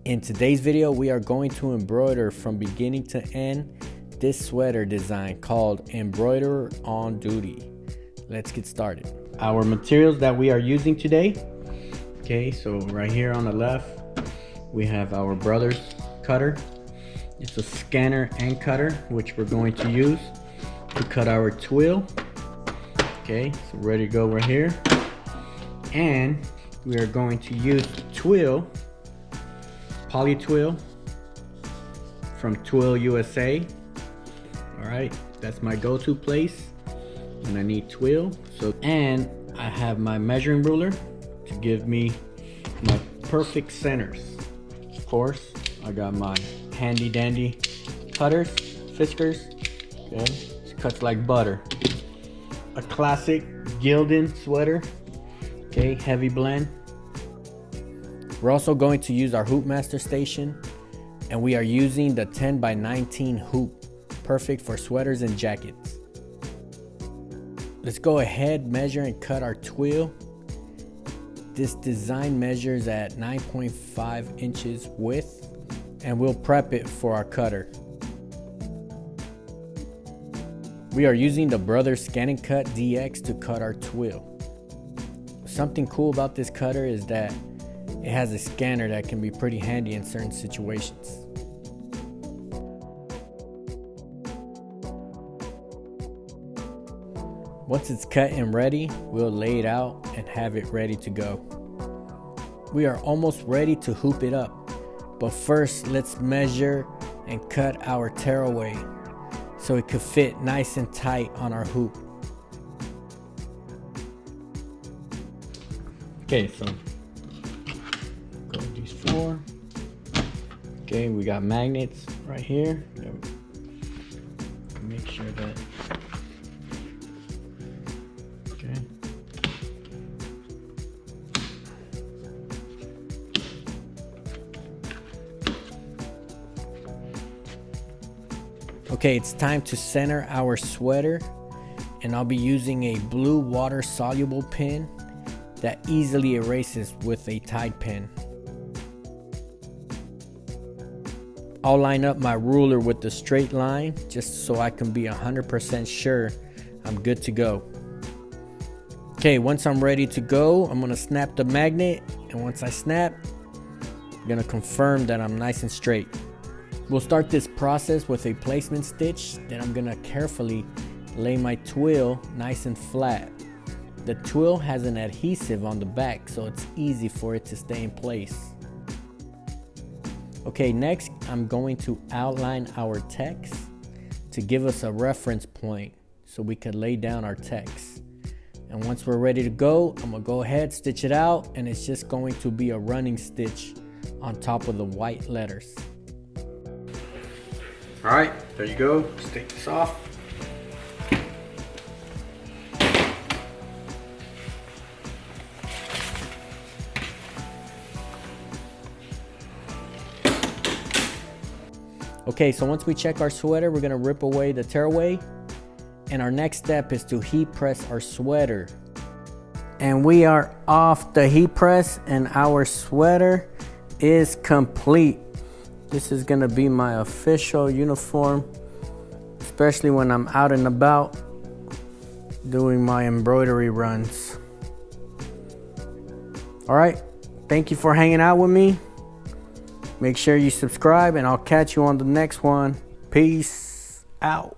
In today's video, we are going to embroider from beginning to end this sweater design called Embroiderer On Duty. Let's get started. Our materials that we are using today. Okay, so right here on the left, we have our brother's cutter. It's a scanner and cutter, which we're going to use to cut our twill. Okay, so ready to go right here. And we are going to use twill, poly twill from Twill USA. All right, that's my go-to place when I need twill. So, and I have my measuring ruler to give me my perfect centers. Of course, I got my handy dandy cutters, Fiskars. Okay, it cuts like butter. A classic Gildan sweater. Okay, heavy blend. We're also going to use our Hoopmaster station, and we are using the 10x19 hoop, perfect for sweaters and jackets. Let's go ahead, measure and cut our twill. This design measures at 9.5 inches width, and we'll prep it for our cutter. We are using the Brothers Scan and Cut DX to cut our twill. Something cool about this cutter is that it has a scanner that can be pretty handy in certain situations. Once it's cut and ready, we'll lay it out and have it ready to go. We are almost ready to hoop it up, but first let's measure and cut our tearaway so it could fit nice and tight on our hoop. Okay, so go with these four. Okay, we got magnets right here. Make sure that. Okay. Okay, it's time to center our sweater, and I'll be using a blue water soluble pen that easily erases with a Tide pen. I'll line up my ruler with the straight line just so I can be 100% sure I'm good to go. Okay, once I'm ready to go, I'm gonna snap the magnet, and once I snap, I'm gonna confirm that I'm nice and straight. We'll start this process with a placement stitch. Then I'm gonna carefully lay my twill nice and flat. The twill has an adhesive on the back, so it's easy for it to stay in place. Okay, next I'm going to outline our text to give us a reference point so we can lay down our text. And once we're ready to go, I'm gonna go ahead, stitch it out, and it's just going to be a running stitch on top of the white letters. All right, there you go. Let's take this off. Okay, so once we check our sweater, we're gonna rip away the tearaway, and our next step is to heat press our sweater. And we are off the heat press, and our sweater is complete. This is gonna be my official uniform, especially when I'm out and about doing my embroidery runs. All right, thank you for hanging out with me. Make sure you subscribe, and I'll catch you on the next one. Peace out.